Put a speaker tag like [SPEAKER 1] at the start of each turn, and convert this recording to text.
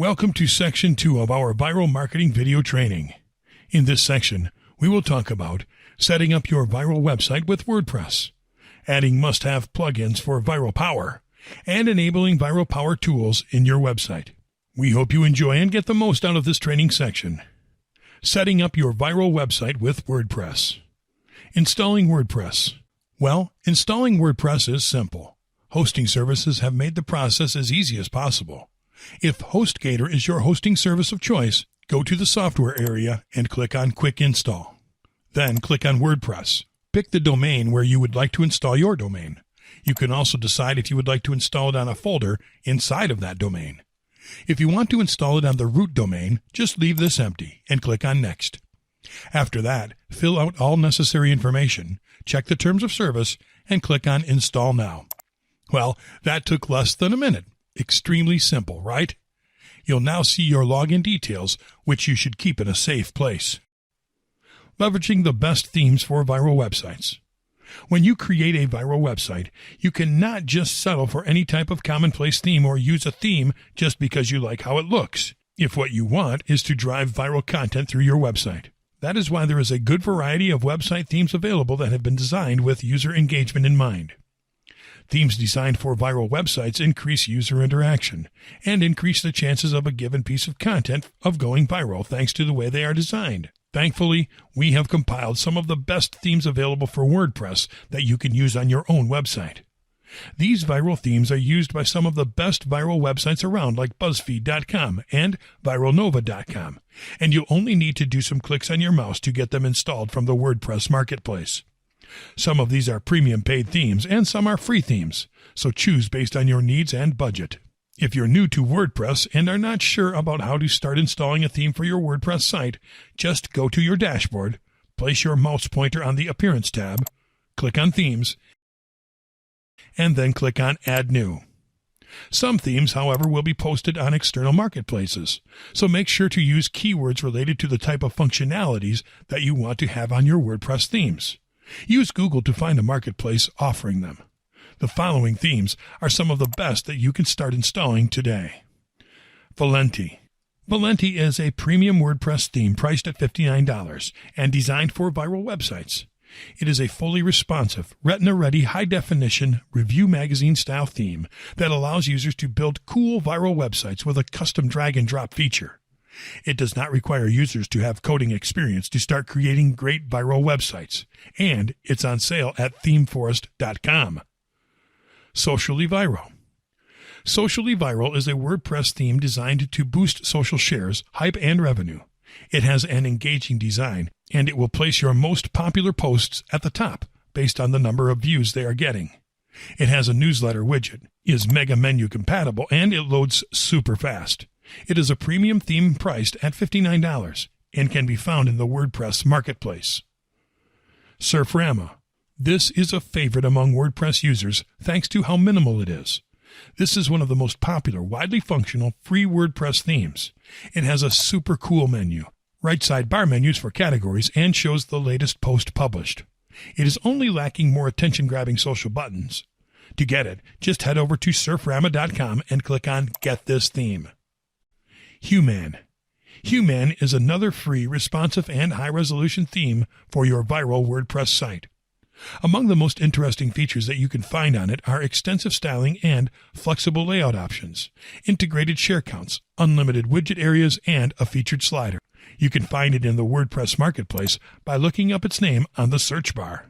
[SPEAKER 1] Welcome to Section 2 of our Viral Marketing video training. In this section, we will talk about setting up your viral website with WordPress, adding must-have plugins for Viral Power, and enabling Viral Power tools in your website. We hope you enjoy and get the most out of this training section. Setting up your viral website with WordPress. Installing WordPress. Well, installing WordPress is simple. Hosting services have made the process as easy as possible. If HostGator is your hosting service of choice, go to the software area and click on Quick Install. Then click on WordPress. Pick the domain where you would like to install your domain. You can also decide if you would like to install it on a folder inside of that domain. If you want to install it on the root domain, just leave this empty and click on Next. After that, fill out all necessary information, check the terms of service, and click on Install Now. Well, that took less than a minute. Extremely simple, right? You'll now see your login details, which you should keep in a safe place. Leveraging the best themes for viral websites. When you create a viral website, you cannot just settle for any type of commonplace theme or use a theme just because you like how it looks, if what you want is to drive viral content through your website. That is why there is a good variety of website themes available that have been designed with user engagement in mind. Themes designed for viral websites increase user interaction and increase the chances of a given piece of content of going viral thanks to the way they are designed. Thankfully, we have compiled some of the best themes available for WordPress that you can use on your own website. These viral themes are used by some of the best viral websites around like BuzzFeed.com and ViralNova.com, and you'll only need to do some clicks on your mouse to get them installed from the WordPress marketplace. Some of these are premium paid themes and some are free themes, so choose based on your needs and budget. If you're new to WordPress and are not sure about how to start installing a theme for your WordPress site, just go to your dashboard, place your mouse pointer on the Appearance tab, click on Themes, and then click on Add New. Some themes, however, will be posted on external marketplaces, so make sure to use keywords related to the type of functionalities that you want to have on your WordPress themes. Use Google to find a marketplace offering them. The following themes are some of the best that you can start installing today. Valenti. Valenti is a premium WordPress theme priced at $59 and designed for viral websites. It is a fully responsive, retina-ready, high-definition, review magazine-style theme that allows users to build cool viral websites with a custom drag-and-drop feature. It does not require users to have coding experience to start creating great viral websites, and it's on sale at themeforest.com. Socially Viral. Socially Viral is a WordPress theme designed to boost social shares, hype, and revenue. It has an engaging design, and it will place your most popular posts at the top based on the number of views they are getting. It has a newsletter widget, is Mega Menu compatible, and it loads super fast. It is a premium theme priced at $59 and can be found in the WordPress marketplace. Surframa. This is a favorite among WordPress users thanks to how minimal it is. This is one of the most popular, widely functional, free WordPress themes. It has a super cool menu, right sidebar menus for categories, and shows the latest post published. It is only lacking more attention-grabbing social buttons. To get it, just head over to surframa.com and click on Get This Theme. Human. Human is another free, responsive, and high-resolution theme for your viral WordPress site. Among the most interesting features that you can find on it are extensive styling and flexible layout options, integrated share counts, unlimited widget areas, and a featured slider. You can find it in the WordPress marketplace by looking up its name on the search bar.